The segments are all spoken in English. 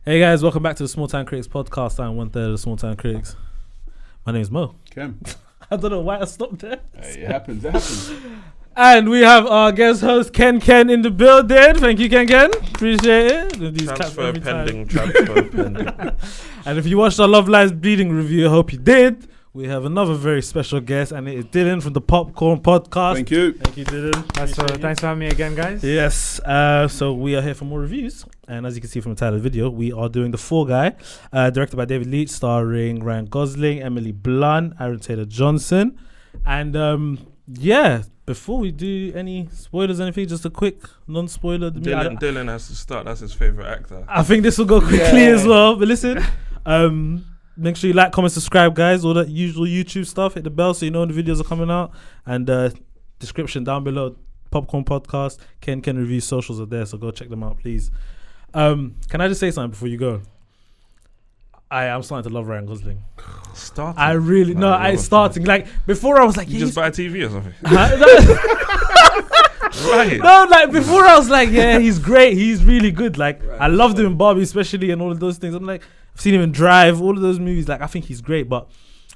Hey guys, welcome back to the Small Town Critics podcast. I'm one third of the Small Town Critics. My name is Mo. Kem. I don't know why I stopped there. Hey, it happens. And we have our guest host KenKen in the building. Thank you, KenKen. Appreciate it. Transfer pending. And if you watched our Love Lies Bleeding review, I hope you did. We have another very special guest, and it is Dylan from the Popcorn Podcast. Thank you. Thank you, Dylan. Thanks for having me again, guys. Yes. So we are here for more reviews. And as you can see from the title of the video, we are doing The Fall Guy, directed by David Leitch, starring Ryan Gosling, Emily Blunt, Aaron Taylor-Johnson. And before we do any spoilers or anything, just a quick non-spoiler. Dylan has to start. That's his favourite actor. I think this will go quickly as well. But listen, make sure you like, comment, subscribe, guys. All that usual YouTube stuff. Hit the bell so you know when the videos are coming out. And description down below. Popcorn Podcast, KenKen Review Socials are there, so go check them out, please. Can I just say something before you go? I am starting to love Ryan Gosling. Starting? I really starting. Like before, I was like, you just buy a TV or something. Right. No, like before, I was like, yeah, he's great. He's really good. Like I loved him in Barbie, especially, and all of those things. I'm like, I've seen him in Drive, all of those movies. Like I think he's great, but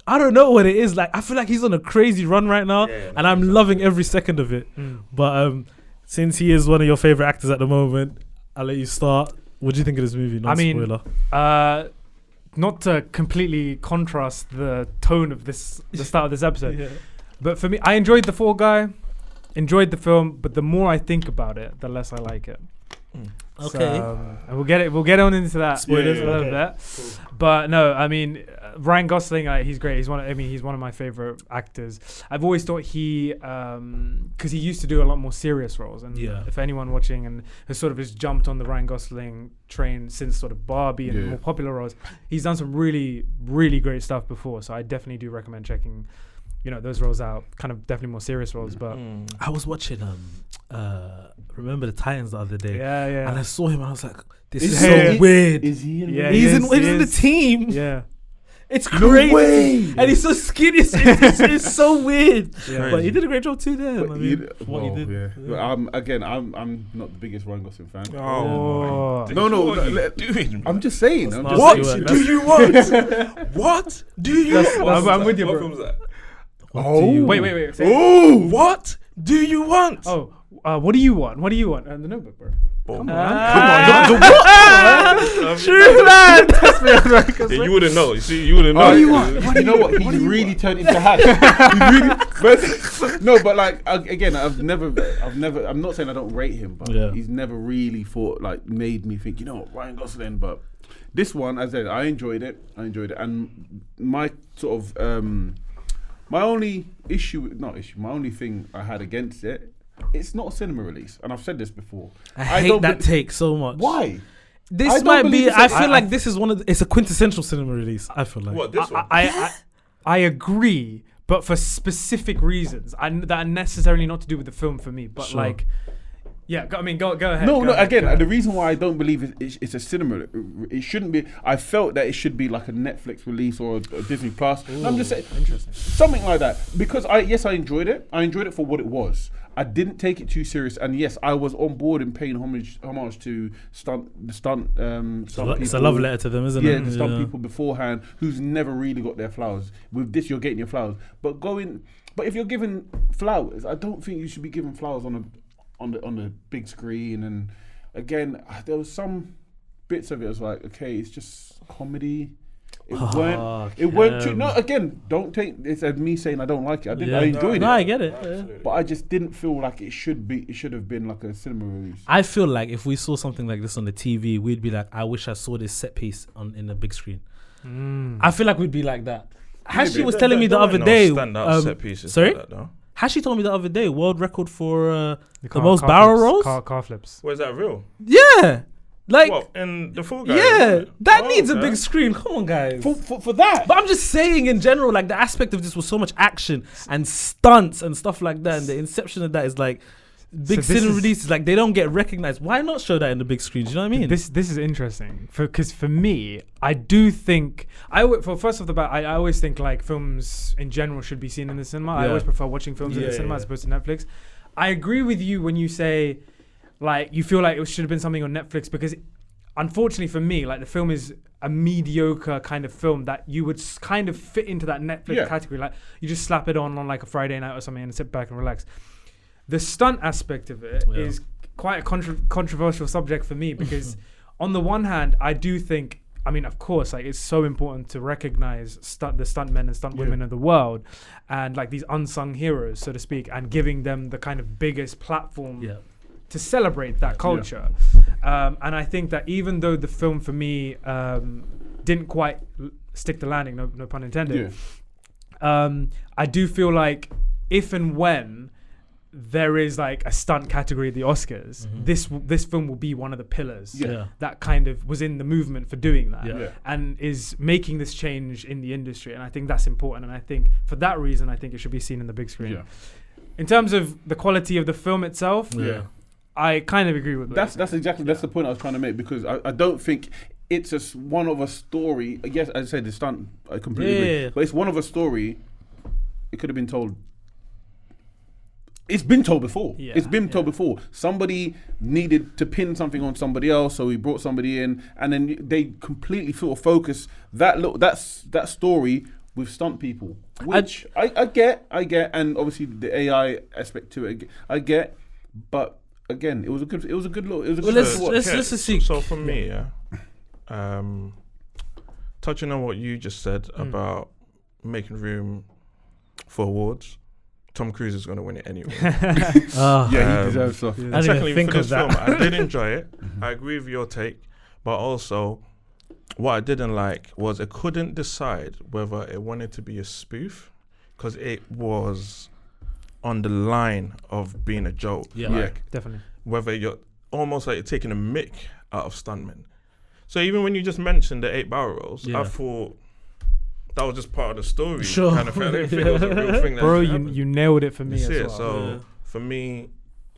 I don't know what it is. Like I feel like he's on a crazy run right now, and I'm loving every second of it. But since he is one of your favorite actors at the moment, I'll let you start. What do you think of this movie? Non-spoiler. Not to completely contrast the tone of the start of this episode, but for me, I enjoyed The Fall Guy, enjoyed the film, but the more I think about it, the less I like it. Okay. And we'll get on into that spoilers a little bit. Cool. But no, I mean Ryan Gosling, he's great. He's one of my favorite actors. I've always thought he, because he used to do a lot more serious roles, and if anyone watching and has sort of just jumped on the Ryan Gosling train since sort of Barbie and more popular roles, he's done some really, really great stuff before. So I definitely do recommend checking, those roles out. Kind of definitely more serious roles. But I was watching Remember the Titans the other day. Yeah. And I saw him and I was like, this is so weird. Is he in he's in the team. Yeah. It's crazy. No way. And he's so skinny. It's so weird. Yeah. But he did a great job too there. He did. But I'm not the biggest Ryan Gosling fan. Oh. No. Dude, I'm just saying. What do you want? What do you want? I'm with you, bro. What film's that? Wait. What do you want? What do you want? What do you want? The Notebook, bro. Come on. True, man. You wouldn't know. You see, you wouldn't know. What do you want? You know what? He really turned into Hash. But like again, I'm not saying I don't rate him, but he's never really made me think, Ryan Gosling. But this one, as I said, I enjoyed it, and my sort of my only thing I had against it. It's not a cinema release, and I've said this before. I hate that take so much. Why? This might be. I feel like this is it's a quintessential cinema release. I feel like. What, this one? I agree, but for specific reasons, that are necessarily not to do with the film for me. But go ahead. No. Again, the reason why I don't believe it's a cinema, it shouldn't be. I felt that it should be like a Netflix release or a Disney Plus. I'm just saying, interesting, something like that. Because I enjoyed it. I enjoyed it for what it was. I didn't take it too serious, and yes, I was on board in paying homage to the stunt people. It's a love letter to them, isn't it? Yeah, the stunt people beforehand who's never really got their flowers. With this, you're getting your flowers, but if you're giving flowers, I don't think you should be giving flowers on the big screen. And again, there was some bits of it. I was like, okay, it's just comedy. It weren't too. No, again, don't take it's me saying I don't like it. I enjoyed it. No, I get it. But I just didn't feel like it should have been like a cinema release. I feel like if we saw something like this on the TV, we'd be like, I wish I saw this set piece in the big screen. I feel like we'd be like that. Hashi was telling me the other day. Set pieces. Sorry. Like that, Hashi told me the other day, world record for the most barrel rolls. Car flips. Where's that real? Yeah. Like, what, in The Fall Guy? Yeah, that needs a big screen. Come on, guys. For that. But I'm just saying in general, like the aspect of this was so much action and stunts and stuff like that. And the inception of that is like big cinema releases, like they don't get recognized. Why not show that in the big screen? Do you know what I mean? This is interesting because for me, I do think first off the bat, I always think like films in general should be seen in the cinema. I always prefer watching films in the cinema as opposed to Netflix. I agree with you when you say like you feel like it should have been something on Netflix because unfortunately for me, like the film is a mediocre kind of film that you would kind of fit into that Netflix category. Like you just slap it on like a Friday night or something and sit back and relax. The stunt aspect of it is quite a controversial subject for me because on the one hand, I do think, I mean, of course, like it's so important to recognize the stuntmen and stunt women of the world and like these unsung heroes, so to speak, and giving them the kind of biggest platform to celebrate that culture. And I think that even though the film for me didn't quite stick the landing, no pun intended, I do feel like if and when there is like a stunt category at the Oscars, this film will be one of the pillars that kind of was in the movement for doing that and is making this change in the industry. And I think that's important. And I think for that reason, I think it should be seen in the big screen. In terms of the quality of the film itself, I kind of agree with that. That's the point I was trying to make, because I don't think it's just one of a story. Yes, as I said, the stunt, I completely agree. But it's one of a story. It could have been told. It's been told before. It's been told before. Somebody needed to pin something on somebody else, so he brought somebody in, and then they completely sort of focus that story with stunt people, which I get, and obviously the AI aspect to it, I get, but again, it was a good look. It was a good look to watch. Let's see. So for me, touching on what you just said about making room for awards, Tom Cruise is going to win it anyway. He deserves stuff. And secondly, for this film, I did enjoy it. I agree with your take, but also what I didn't like was it couldn't decide whether it wanted to be a spoof, because it was on the line of being a joke. Definitely. Whether you're almost like you're taking a mick out of stuntmen. So even when you just mentioned the 8 barrel rolls, I thought that was just part of the story. Kind of thing. I didn't think it was a real thing. Bro, you nailed it for me as well. So for me,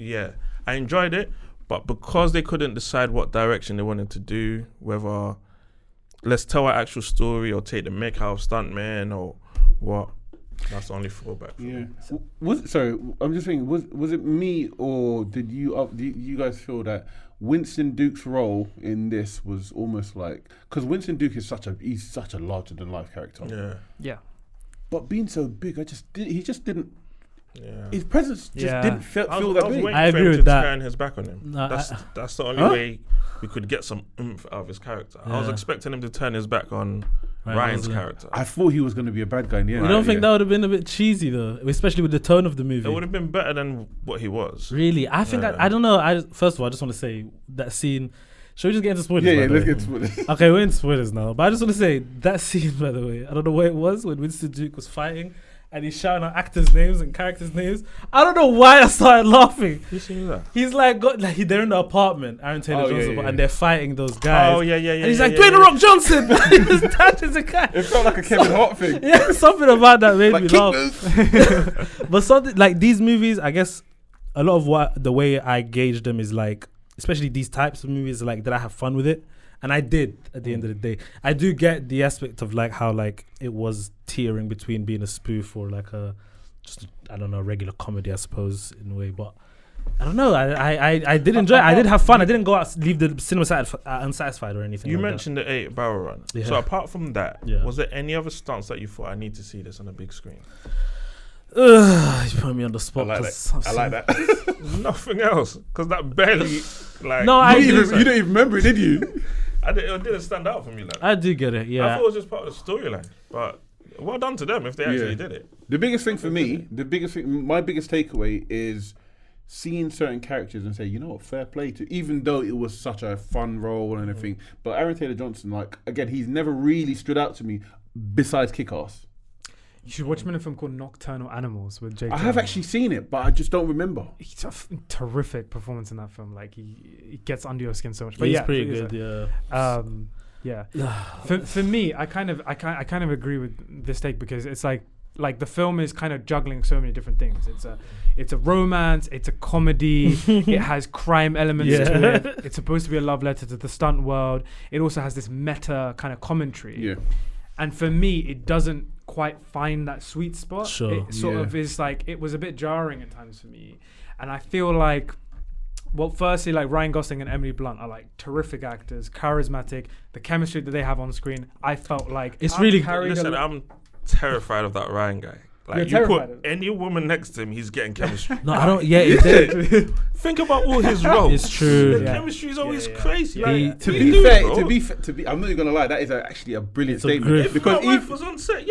I enjoyed it, but because they couldn't decide what direction they wanted to do, whether let's tell our actual story or take the mick out of stuntmen or what, that's the only fallback. I'm just thinking, was it me, or did you guys feel that Winston Duke's role in this was almost like, because Winston Duke is he's such a larger than life character. But being so big, he just didn't. His presence just didn't feel that big. I agree with that. Turn his back on him. That's the only way we could get some oomph out of his character. I was expecting him to turn his back on Ryan's character. I thought he was going to be a bad guy in the end. You don't think that would have been a bit cheesy though, especially with the tone of the movie? It would have been better than what he was. Really, I think I don't know. First of all, I just want to say that scene. Should we just get into spoilers? Let's get into spoilers. Okay, we're in spoilers now. But I just want to say that scene, by the way, I don't know where it was when Winston Duke was fighting and he's shouting out actors' names and characters' names. I don't know why I started laughing. You seen that? He's they're in the apartment, Aaron Taylor Johnson, and they're fighting those guys. Oh, yeah. And he's like, Dwayne The Rock Johnson! He just touches a guy. It felt like a Kevin Hart thing. Something about that made like me laugh. But something like these movies, I guess a lot of the way I gauge them is like, especially these types of movies, like, did I have fun with it? And I did at the end of the day. I do get the aspect of like how like it was teetering between being a spoof or like regular comedy, I suppose, in a way. But I don't know. I did enjoy it. I did have fun. I didn't go out, leave the cinema unsatisfied or anything. You like mentioned the 8 barrel run. Yeah. So apart from that, was there any other stunts that you thought I need to see this on a big screen? You put me on the spot. I like that. Nothing else, because that barely like. No, you don't even remember it, did you? It didn't stand out for me. Like, I do get it. Yeah, I thought it was just part of the storyline. But well done to them if they actually did it. The biggest thing for me, my biggest takeaway is seeing certain characters and say, you know what, fair play to, even though it was such a fun role and everything. But Aaron Taylor Johnson, like, again, he's never really stood out to me besides Kick-Ass. You should watch him in a film called Nocturnal Animals with Jake. I have actually seen it, but I just don't remember. He's a terrific performance in that film. Like he gets under your skin so much. But he's pretty good. For me, I kind of agree with this take, because it's like the film is kind of juggling so many different things. It's a romance, it's a comedy, it has crime elements to it. It's supposed to be a love letter to the stunt world. It also has this meta kind of commentary. Yeah. And for me, it doesn't quite find that sweet spot. Sure. It sort of is like, it was a bit jarring at times for me. And I feel like well, firstly, like Ryan Gosling and Emily Blunt are like terrific actors, charismatic. The chemistry that they have on screen, I felt like It's really- Listen, I'm terrified of that Ryan guy. Like, You're you put terrified of him? any woman next to him, he's getting chemistry. No, I don't. Yeah, it's, Think about all his roles. it's true. The Yeah. chemistry is always Yeah. crazy. He- Like, To what be you doing, fair, bro? to be, I'm not even gonna lie. That is actually a brilliant It's a statement. great- If Because my wife even, was on set,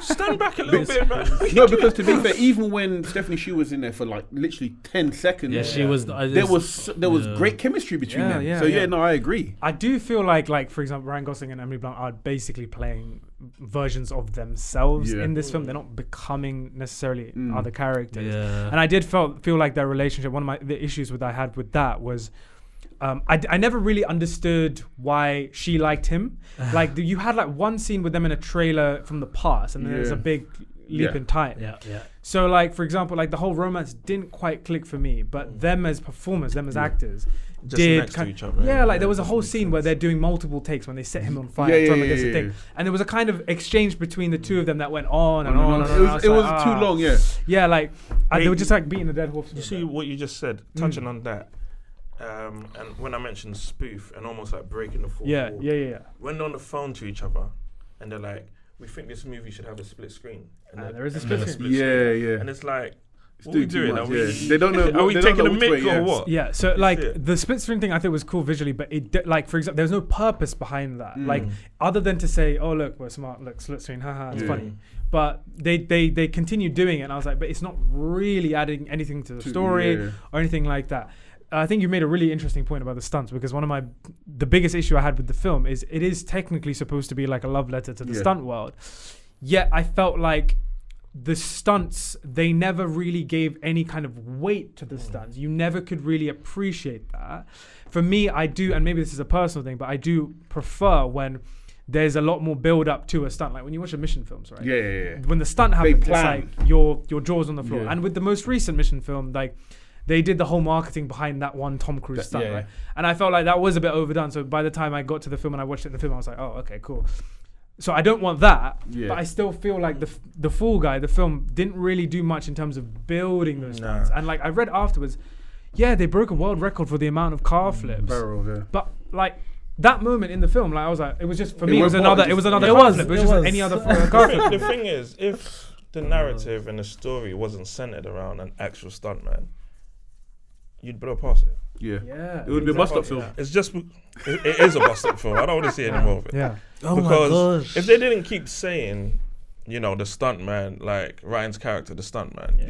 stand back a little bit, man. no, because to be fair, even when Stephanie Shu was in there for like literally 10 seconds, Yeah, she was. there was yeah. great chemistry between Yeah, them. yeah, So yeah. no, I agree. I do feel like for example, Ryan Gosling and Emily Blunt are basically playing versions of themselves Yeah. in this film. They're not becoming necessarily other characters. Yeah. And I did feel like their relationship. One of the issues I had with that was, I never really understood why she liked him. Like you had like one scene with them in a trailer from the past, and then there's a Yeah. big leap Yeah. in time. Yeah, yeah. So like for example, like the whole romance didn't quite click for me, but them as performers, them as actors, Just did next to kind- each other. yeah, like there was a that whole makes scene where sense. they're doing multiple takes when they set him on fire, Yeah, throw him yeah, against the yeah, thing, yeah. and there was a kind of exchange between the two of them that went on and on and on. It and I was, it like, was too ah. long. Yeah. Yeah, like they Wait, were just like beating the dead horse. You see what you just said, touching on that, and when I mentioned spoof and almost like breaking the fourth Yeah, wall, yeah. when they're on the phone to each other, and they're like, "We think this movie should have a split screen." And then- There is a and split then screen. Yeah, yeah. And it's like, It's what are we doing too doing? Are much, we? yeah. They don't know. Are we they don't taking know a which mic way, or yeah. what? Yeah, so like it. the split screen thing, I think was cool visually, but like for example, there was no purpose behind that. Like other than to say, "Oh look, we're smart. Look, split screen, haha, it's Yeah. funny." But they continued doing it, and I was like, but it's not really adding anything to the story yeah. or anything like that. I think you made a really interesting point about the stunts, because the biggest issue I had with the film is it is technically supposed to be like a love letter to the Yeah. stunt world, yet I felt like the stunts, they never really gave any kind of weight to the stunts. You never could really appreciate that. For me, I do, and maybe this is a personal thing, but I do prefer when there's a lot more build up to a stunt. Like when you watch a Mission films, right? Yeah, yeah, yeah. When the stunt happens, it's plan. like your jaws on the floor. Yeah. And with the most recent Mission film, like they did the whole marketing behind that one Tom Cruise stunt, yeah. right? And I felt like that was a bit overdone. So by the time I got to the film and I watched it in the film, I was like, oh, okay, cool. So I don't want that, Yeah. but I still feel like the Fall Guy, the film, didn't really do much in terms of building those stunts. And like I read afterwards, yeah, they broke a world record for the amount of car flips. Barrels, yeah. But like that moment in the film, like I was like, it was just for It me, it was was another part- car was, flip. It was it just was. any other car flip. The thing is, if the narrative and the story wasn't centered around an actual stuntman, you'd blow past it. Yeah. Yeah, It would be a bust-up exactly, film. It's just, it is a bust-up film. I don't want to see any more of it. Yeah. Oh Because my gosh. if they didn't keep saying, you know, the stuntman, like Ryan's character, the stuntman,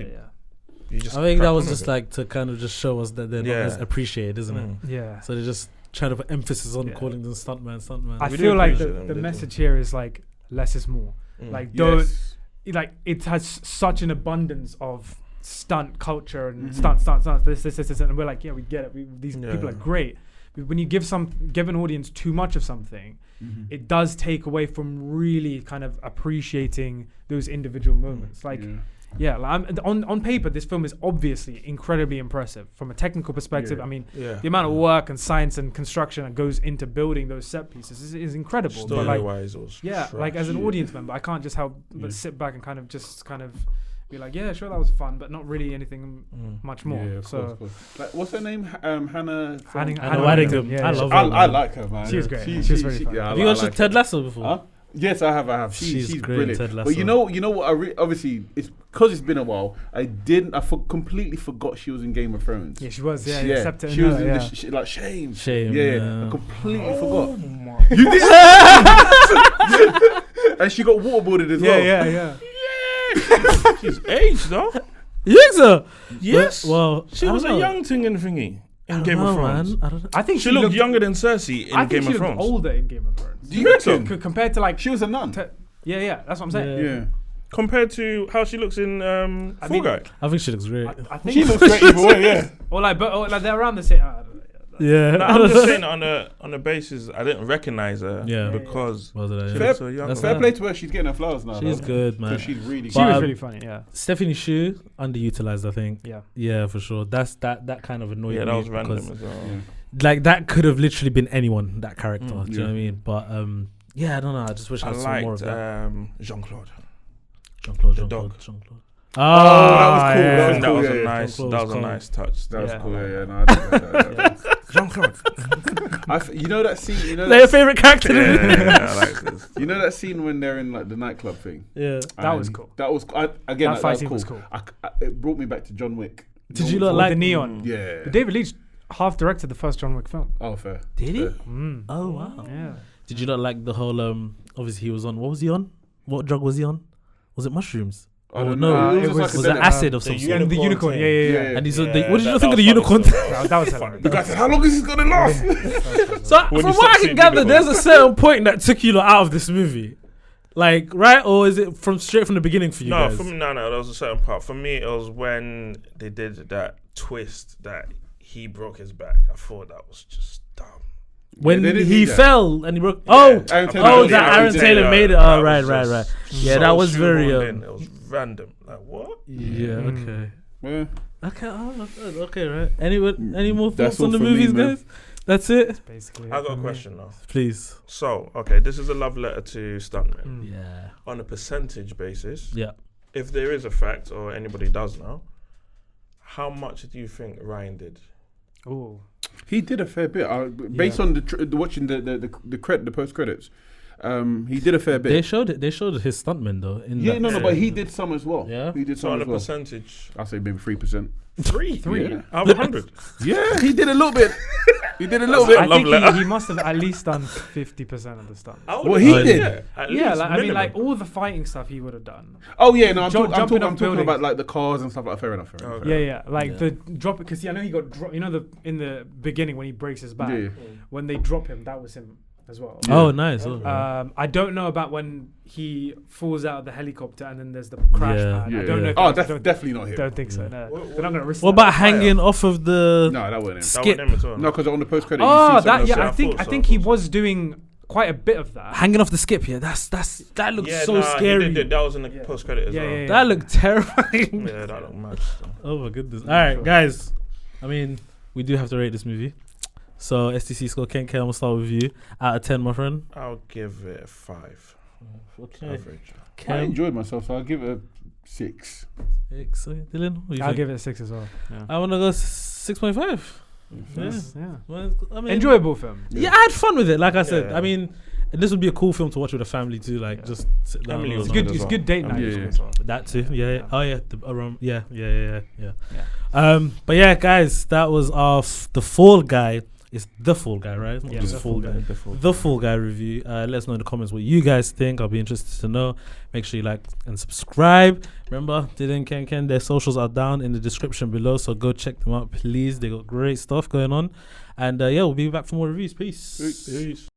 you just I think crack that was on just with it. like to kind of just show us that they're not Yeah. as appreciated, isn't it? Yeah. So they're just trying to put emphasis on Yeah. calling them stuntman. I We do feel like appreciate them, the they do. message here is like less is more. Like don't Yes. like it has such an abundance of stunt culture and stunts, this, and we're like, yeah, we get it. These people are great. But when you give an audience too much of something, it does take away from really kind of appreciating those individual moments. Like, yeah, like on paper, this film is obviously incredibly impressive from a technical perspective. Yeah. I mean, Yeah. the amount of work and science and construction that goes into building those set pieces is incredible. But like, Story-wise, it was yeah, like as an Yeah. audience member, I can't just help but sit back and kind of be like, yeah, sure, that was fun, but not really anything much more. Yeah, of so course, of course. Like, what's her name? Hannah. Hannah Waddingham. yeah, I yeah. love her. I like her, man. She was great. She was very funny. Yeah, Have you watched like Ted her. Lasso before? Huh? Yes, I have. She's She's great, brilliant. Ted Lasso. But you know what? Obviously, it's because it's been a while. I completely forgot she was in Game of Thrones. Yeah, she was. Yeah, yeah. Scepter She was in yeah. the like Shame. Shame, Yeah, yeah. I completely forgot. my You did. And she got waterboarded as well. yeah. She's aged though. You think so? Yes. Well, She I was don't a know. young thing in thingy I in don't Game know, of Thrones. man. I don't know. I think She looked younger than Cersei in I think Game she of looked Thrones. older in Game of Thrones. Do you reckon? Compared to like She was a nun. yeah, that's what I'm saying. Yeah. Compared to how she looks in Fall mean- Guy. I think she looks great. I think She looks great either way. Yeah. or like they're around the same. Yeah. No, I'm just saying on the basis I didn't recognize her Yeah. because Was it, she yeah. looked so young. That's Fair fair. play to her. She's getting her flowers now. She's though. good, man. 'Cause she's really She good. was um, really funny. Yeah. Stephanie Shu, underutilized, I think. Yeah. Yeah, for sure. That kind of annoyed Yeah, me. that was random because, as well. like, that could have literally been anyone, that character. Do you know Yeah. what I mean? But, yeah, I don't know. I just wish I, I saw more of liked that. Jean-Claude. Jean-Claude, the Jean-Claude, dog. Jean-Claude. Oh, that was cool. yeah. That I was think that cool, was yeah, a yeah. nice. Cool, That was a cool. nice touch. That was Yeah. cool. Yeah. No, I did that. Jean-Claude. You know that scene. You know They're your that. favorite character. Yeah, I like this. You know that scene when they're in like the nightclub thing. Yeah. That was And cool. That was again. That That fight was scene cool. was cool. It brought me back to John Wick. Did you John not Wick. like the neon. Yeah. David Leitch half directed the first John Wick film. Oh, fair. Did he? Fair. Mm. Oh wow. Yeah. Did you not like the whole? Obviously he was on. What was he on? What drug was he on? Was it mushrooms? I Oh, don't no. know. it just was- Was it psychedelic. acid of the some unicorn sort? The unicorn. thing. Yeah, yeah, yeah. Yeah. And he's what did you that think of the was unicorn? funny still. That was Funny. hilarious. The guy said, "How long is this gonna last?" So When from you what I stop can seeing gather, unicorns. there's a certain point that took you lot out of this movie, like right, or is it from straight from the beginning for you No, guys? for me, no. There was a certain part. For me, it was when they did that twist that he broke his back. I thought that was just dumb. When they didn't he need that. fell and he broke. Yeah. Oh, Aaron Taylor oh, made it. that Aaron Taylor made it. that Oh, was right, just right, right. Yeah, so that was very. shoehorned in. It was random. Like what? Yeah. Mm. Okay. Yeah. Okay. Oh, okay. Right. Any more That's thoughts on all the for me, movies, man. guys? That's it. Basically. I got for a me. question though. Please. So, okay, this is a love letter to stuntmen. Mm. Yeah. On a percentage basis, Yeah. if there is a fact or anybody does know, how much do you think Ryan did? Ooh. He did a fair bit. Based on watching the post credits, he did a fair bit. They showed it. They showed his stuntman though. In Yeah, that no, scene. but he did some as well. Yeah? He did So some on a as well. percentage, I'll say maybe 3%. three Yeah. out of 100. Yeah, he did a little bit. He did a little bit. I love think letter. he must have at least done 50% of the stuff. Well, he did. At Yeah, least like, I mean, minimum. like all the fighting stuff he would have done. Oh yeah, no, I'm Jumping talking off about buildings. like the cars and stuff like that. Fair enough. Fair enough. Okay. Yeah, yeah, like Yeah. the drop it because I know he got you know in the beginning when he breaks his back, Yeah. when they drop him, that was him as well. Oh, nice. Oh, I don't know about when he falls out of the helicopter and then there's the crash Yeah. pad. Yeah, I don't know. yeah. If Oh, that's- that's don't, definitely not him. don't think so. No, they're not gonna risk. what that. about hanging off of the? No, that wasn't him. That skip? wasn't him at all. No, because on the post credit. Oh, you see that something yeah. else. I I think thought I so, think I he thought so. was doing quite a bit of that. Hanging off the skip, yeah, that looks Yeah, so nah, scary. He did, that was in the Yeah. post credit as Yeah, well. yeah, yeah. That looked terrifying. Yeah, that looked mad. Oh my goodness! All right, guys. I mean, we do have to rate this movie. So STC score, KenKen, I'm gonna start with you. Out of 10, my friend. I'll give it a 5. Okay. Average. I Kem, enjoyed myself, so I'll give it a 6. Dylan, what do you I'll think? give it a 6 as well. Yeah. I wanna go 6.5. Yeah. Yeah. Well, I mean, Enjoyable film. Yeah, I had fun with it. Like I said, Yeah. I mean, this would be a cool film to watch with a family too. Like Yeah. just sit down. Emily and was watch. good Good, as it's well. good date night. Yeah, as yeah. well. That too. Yeah. Yeah. Oh yeah. Yeah. But yeah, guys, that was the Fall Guy. It's the Fall Guy, right? It's not Yeah, just The Fall Fall Guy. The Fall Guy review. Let us know in the comments what you guys think. I'll be interested to know. Make sure you like and subscribe. Remember, Dylan, KenKen, their socials are down in the description below, so go check them out, please. They got great stuff going on. And yeah, we'll be back for more reviews. Peace. Peace.